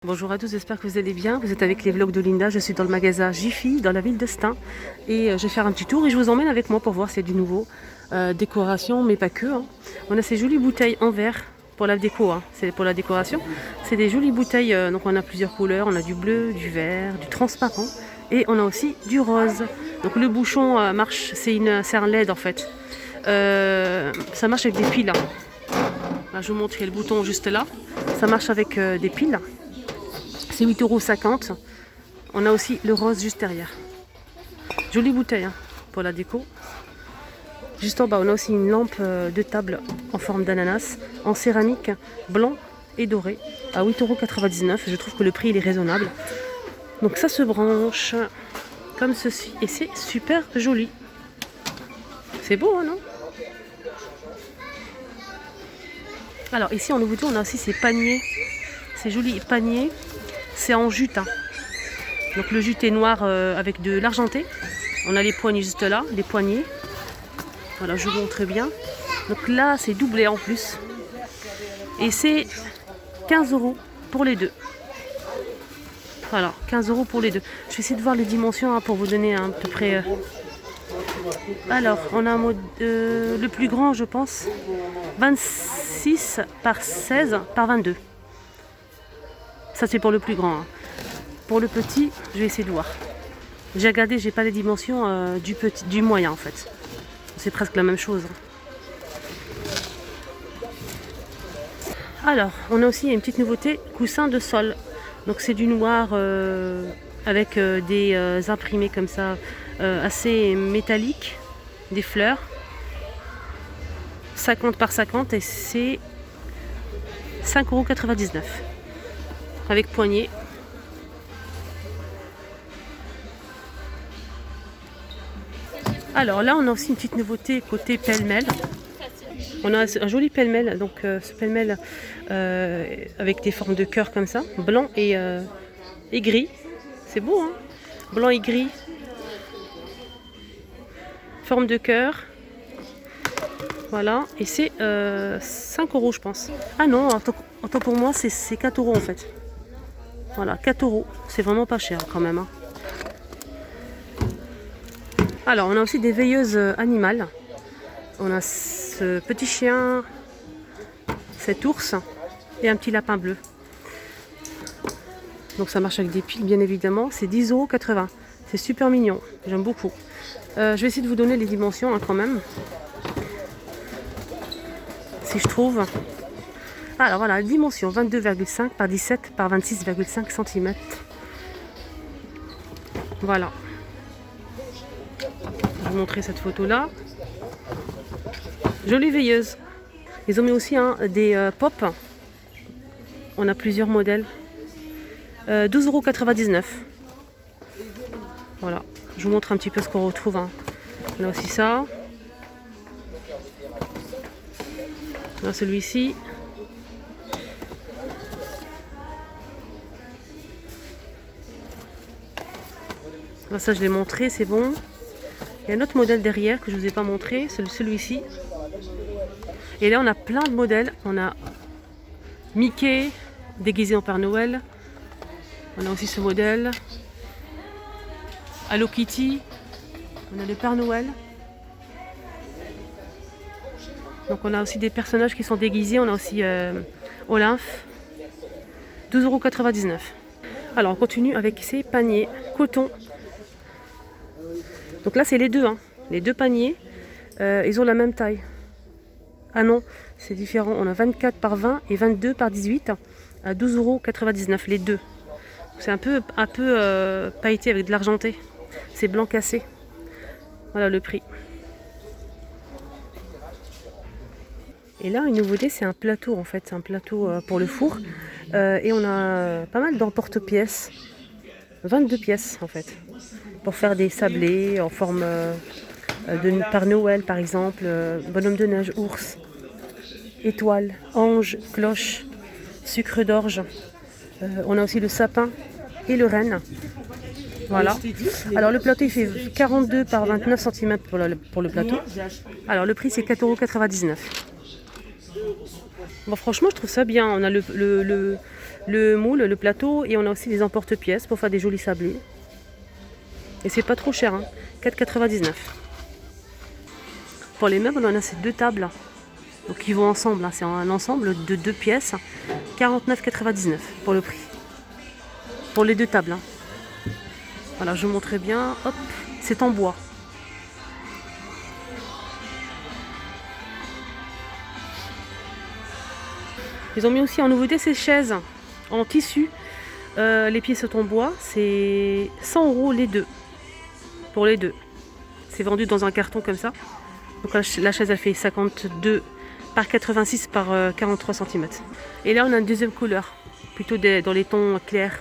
Bonjour à tous, j'espère que vous allez bien. Vous êtes avec les vlogs de Linda. Je suis dans le magasin Jiffy, dans la ville de Stein. Et je vais faire un petit tour et je vous emmène avec moi pour voir s'il y a du nouveau. Décoration, mais pas que. On a ces jolies bouteilles en verre pour la déco. C'est pour la décoration. C'est des jolies bouteilles. Donc on a plusieurs couleurs. On a du bleu, du vert, du transparent. Et on a aussi du rose. Donc le bouchon marche, c'est un LED en fait. Ça marche avec des piles. Là, je vous montre, il y a le bouton juste là. Ça marche avec des piles. C'est 8,50 €. On a aussi le rose juste derrière. Jolie bouteille pour la déco. Juste en bas, on a aussi une lampe de table en forme d'ananas, en céramique, blanc et doré, à 8,99 €. Je trouve que le prix il est raisonnable. Donc ça se branche comme ceci. Et c'est super joli. C'est beau, non? Alors ici en nouveauté, on a aussi ces paniers. Ces jolis paniers. C'est en jute. Donc le jute est noir avec de l'argenté. On a les poignées juste là, les poignées. Voilà, je vous montre bien. Donc là, c'est doublé en plus. Et c'est 15 € pour les deux. Voilà, 15 € pour les deux. Je vais essayer de voir les dimensions pour vous donner à peu près. Alors, on a un mode le plus grand, je pense, 26 par 16 par 22. Ça, c'est pour le plus grand. Pour le petit, je vais essayer de voir. J'ai regardé, j'ai pas les dimensions du moyen en fait. C'est presque la même chose. Alors, on a aussi une petite nouveauté, coussin de sol. Donc c'est du noir avec des imprimés comme ça, assez métalliques, des fleurs. 50 par 50 et c'est 5,99 € avec poignée. Alors là, on a aussi une petite nouveauté côté pêle-mêle. On a un joli pêle-mêle, donc ce pêle-mêle avec des formes de cœur comme ça, blanc et gris. C'est beau, hein? Blanc et gris. Forme de cœur. Voilà, et c'est 5 € je pense. Ah non, autant pour moi, c'est 4 € en fait. Voilà, 4 €. C'est vraiment pas cher quand même. Alors, on a aussi des veilleuses animales. On a ce petit chien, cet ours et un petit lapin bleu. Donc ça marche avec des piles bien évidemment. C'est 10,80 €. C'est super mignon. J'aime beaucoup. Je vais essayer de vous donner les dimensions quand même. Si je trouve. Alors voilà, la dimension 22,5 par 17 par 26,5 cm. Voilà. Je vais vous montrer cette photo là. Jolie veilleuse. Ils ont mis aussi des pop. On a plusieurs modèles. 12,99 €. Voilà. Je vous montre un petit peu ce qu'on retrouve. On a aussi ça. On a celui-ci. Ça je l'ai montré, c'est bon. Il y a un autre modèle derrière que je ne vous ai pas montré, c'est celui-ci. Et là on a plein de modèles. On a Mickey déguisé en Père Noël. On a aussi ce modèle. Hello Kitty. On a le Père Noël. Donc on a aussi des personnages qui sont déguisés. On a aussi Olaf. 12,99 €. Alors on continue avec ces paniers coton. Donc là c'est les deux. Les deux paniers. Ils ont la même taille. Ah non, c'est différent. On a 24 par 20 et 22 par 18 à 12,99 € les deux. C'est un peu pailleté avec de l'argenté. C'est blanc cassé. Voilà le prix. Et là, une nouveauté, c'est un plateau en fait. C'est un plateau pour le four. Et on a pas mal d'emporte-pièces. 22 pièces en fait. Pour faire des sablés en forme de Père Noël par exemple. Bonhomme de neige, ours, étoile, ange, cloche, sucre d'orge. On a aussi le sapin et le renne. Voilà. Alors le plateau il fait 42 par 29 cm pour le plateau. Alors le prix c'est 4,99 €. Bon, franchement, je trouve ça bien. On a le moule, le plateau, et on a aussi des emporte-pièces pour faire des jolis sablés. Et c'est pas trop cher, hein. 4,99. Pour les meubles, on a ces deux tables. Donc ils vont ensemble, hein. C'est un ensemble de 2 pièces. 49,99 pour le prix. Pour les deux tables, hein. Voilà, je vous montrerai bien. Hop, c'est en bois. Ils ont mis aussi en nouveauté ces chaises en tissu. Les pieds sont en bois. C'est 100 € les deux. Pour les deux. C'est vendu dans un carton comme ça. Donc la chaise, elle fait 52 par 86 par 43 cm. Et là, on a une deuxième couleur. Plutôt dans les tons clairs.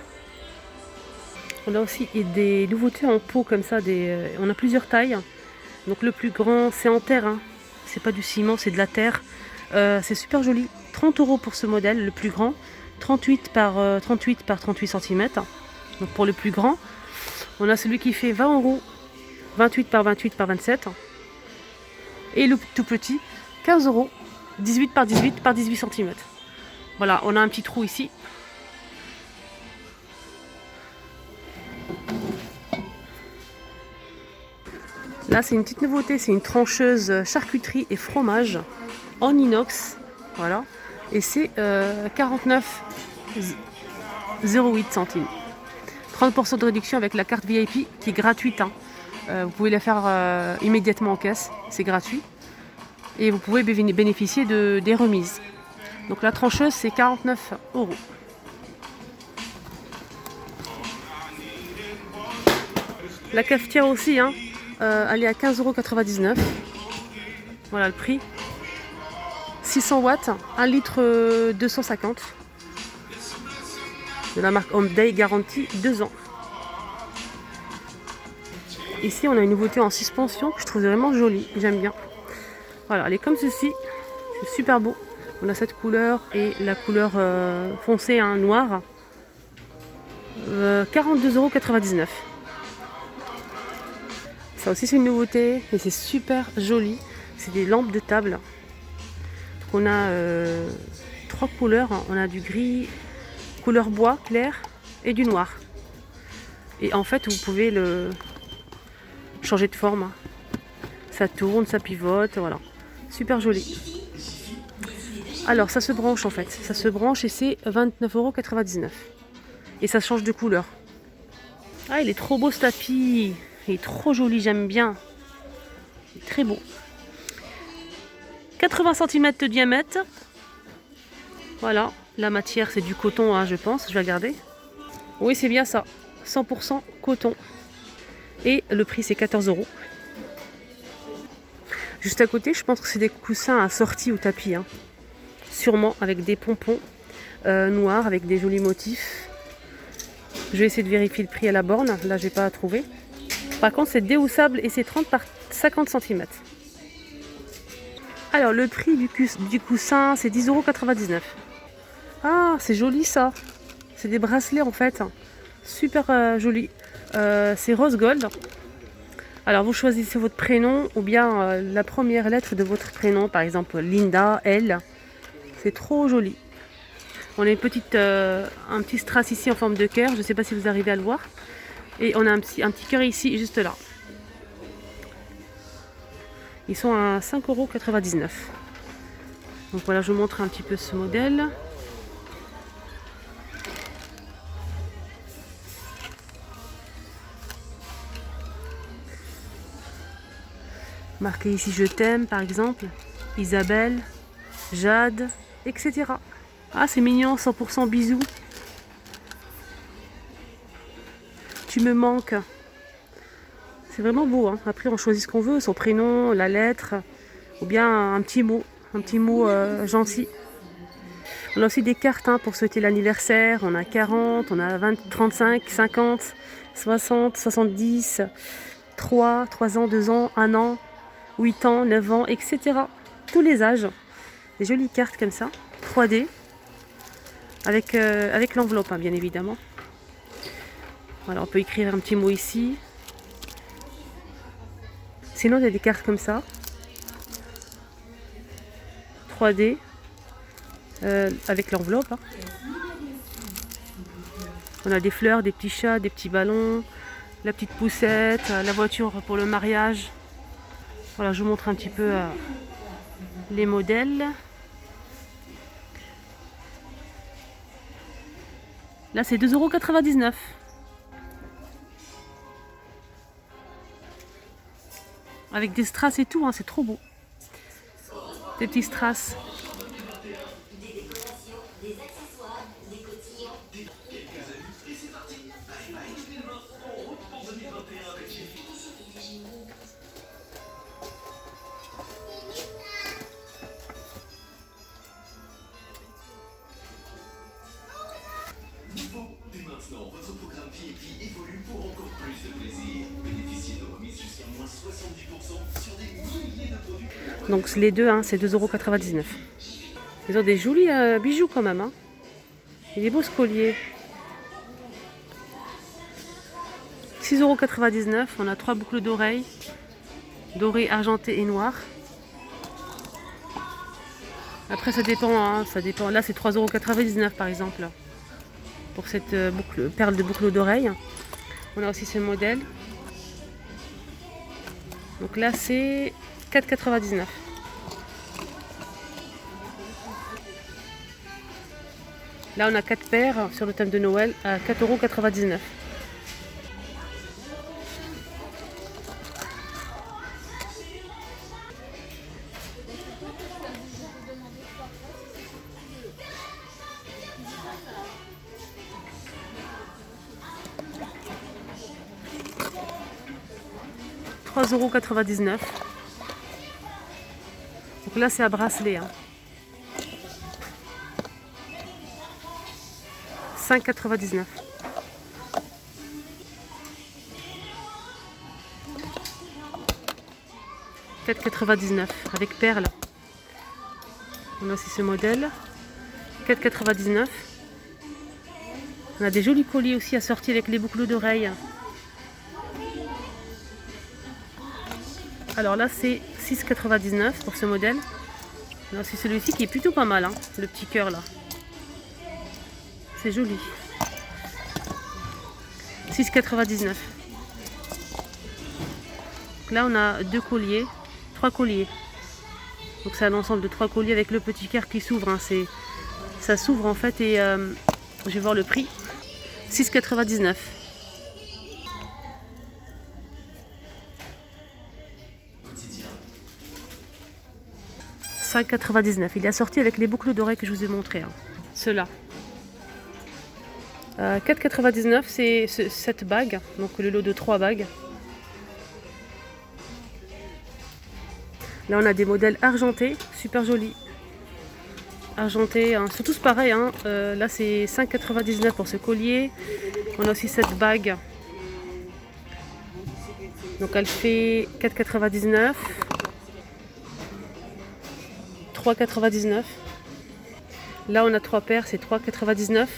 On a aussi des nouveautés en pot comme ça. On a plusieurs tailles. Donc le plus grand, c'est en terre, hein. C'est pas du ciment, c'est de la terre. C'est super joli. 30 € pour ce modèle, le plus grand. 38 par 38 cm. Donc pour le plus grand. On a celui qui fait 20 €. 28 par 28 par 27. Et le tout petit, 15 €. 18 par 18 par 18 cm. Voilà, on a un petit trou ici. Là, c'est une petite nouveauté, c'est une trancheuse charcuterie et fromage en inox. Voilà. Et c'est 49,08 centimes. 30% de réduction avec la carte VIP qui est gratuite, hein. Vous pouvez la faire immédiatement en caisse, c'est gratuit. Et vous pouvez bénéficier des remises. Donc la trancheuse, c'est 49 €. La cafetière aussi, hein. Elle est à 15,99 €. Voilà le prix. 600 watts, 1 litre 250. De la marque Homeday, garantie 2 ans. Ici, on a une nouveauté en suspension que je trouve vraiment jolie. J'aime bien. Voilà, elle est comme ceci. C'est super beau. On a cette couleur et la couleur foncée, hein, noire. 42,99 €. Ça aussi, c'est une nouveauté. Et c'est super joli. C'est des lampes de table. On a 3 couleurs. On a du gris, couleur bois clair et du noir. Et en fait, vous pouvez le changer de forme. Ça tourne, ça pivote, voilà. Super joli. Alors, ça se branche en fait. Ça se branche et c'est 29,99 €. Et ça change de couleur. Ah, il est trop beau ce tapis. Il est trop joli, j'aime bien. Il est très beau. 80 cm de diamètre. Voilà, la matière c'est du coton, hein, je pense. Je vais regarder. Oui, c'est bien ça. 100% coton. Et le prix c'est 14 €. Juste à côté, je pense que c'est des coussins assortis au tapis, hein. Sûrement avec des pompons noirs avec des jolis motifs. Je vais essayer de vérifier le prix à la borne. Là, j'ai pas trouvé. Par contre, c'est déhoussable et c'est 30 par 50 cm. Alors, le prix du coussin, c'est 10,99 €. Ah, c'est joli ça. C'est des bracelets en fait. Super joli. C'est rose gold. Alors, vous choisissez votre prénom ou bien la première lettre de votre prénom. Par exemple, Linda, L. C'est trop joli. On a un petit strass ici en forme de cœur. Je ne sais pas si vous arrivez à le voir. Et on a un petit cœur ici, juste là. Ils sont à 5,99 €. Donc voilà, je vous montre un petit peu ce modèle. Marqué ici je t'aime par exemple, Isabelle, Jade, etc. Ah, c'est mignon, 100% bisous. Tu me manques. C'est vraiment beau, hein. Après on choisit ce qu'on veut, son prénom, la lettre, ou bien un petit mot gentil. On a aussi des cartes, hein, pour souhaiter l'anniversaire. On a 40, on a 20, 35, 50, 60, 70, 3 ans, 2 ans, 1 an, 8 ans, 9 ans, etc. Tous les âges. Des jolies cartes comme ça, 3D, avec l'enveloppe, hein, bien évidemment. Voilà, on peut écrire un petit mot ici. Sinon, il y a des cartes comme ça, 3D, avec l'enveloppe. Hein. On a des fleurs, des petits chats, des petits ballons, la petite poussette, la voiture pour le mariage. Voilà, je vous montre un petit peu les modèles. Là, c'est 2,99 €. Avec des strass et tout, hein, c'est trop beau. Des petits strass. Dès maintenant, votre programme VIP évolue pour encore plus de plaisir. Bénéficiez de remises jusqu'à moins 70% sur des milliers de produits. Donc les deux, hein, c'est 2,99 €. Ils ont des jolis bijoux quand même. Hein. Et des beaux colliers. 6,99 €. On a 3 boucles d'oreilles. Dorées, argentées et noires. Après ça dépend. Hein, ça dépend. Là c'est 3,99 € par exemple. Pour cette perle de boucle d'oreille. On a aussi ce modèle. Donc là c'est 4,99 €. Là on a 4 paires sur le thème de Noël à 4,99 €. « 3,99 €. Donc là c'est à bracelet. Hein. 5,99 €. « 4,99 € avec perles. On a aussi ce modèle. 4,99 €. On a des jolis colliers aussi assortis avec les boucles d'oreilles. Alors là c'est 6,99 € pour ce modèle. On a aussi celui-ci qui est plutôt pas mal. Hein. Le petit cœur là. C'est joli. 6,99 €. Là on a 2 colliers, 3 colliers. Donc c'est un ensemble de 3 colliers avec le petit cœur qui s'ouvre. Hein. Ça s'ouvre en fait et je vais voir le prix. 6,99 €. « 5,99 €. Il est assorti avec les boucles d'oreilles que je vous ai montré. Hein. Ceux-là. 4,99 €, c'est cette bague, donc le lot de 3 bagues. Là on a des modèles argentés, super jolis. Argentés, hein, sont tous pareils. Hein. Là c'est 5,99 € pour ce collier. On a aussi cette bague. Donc elle fait 4,99 €. 3,99 €. Là on a 3 paires, c'est 3,99 €.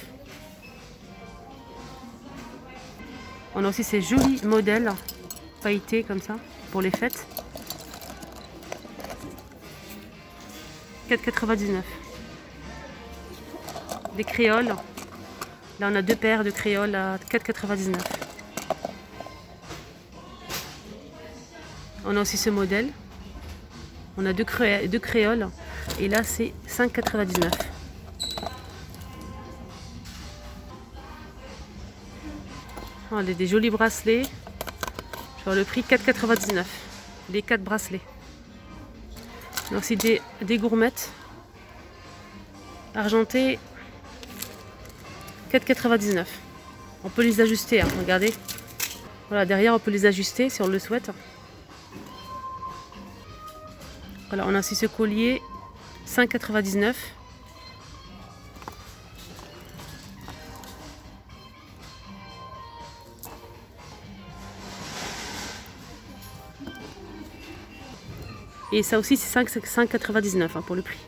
On a aussi ces jolis modèles pailletés comme ça pour les fêtes. 4,99 €. Des créoles. Là on a 2 paires de créoles à 4,99 €. On a aussi ce modèle. On a deux créoles. Et là c'est 5,99 €. On a des jolis bracelets. Je vois le prix 4,99 €. Les 4 bracelets. On a aussi des gourmettes argentées. 4,99 €. On peut les ajuster, hein, regardez. Voilà, derrière on peut les ajuster si on le souhaite. Voilà, on a aussi ce collier. 5,99 €. Et ça aussi c'est 5,99 € hein, pour le prix.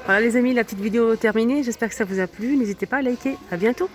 Voilà les amis, la petite vidéo est terminée. J'espère que ça vous a plu. N'hésitez pas à liker. À bientôt.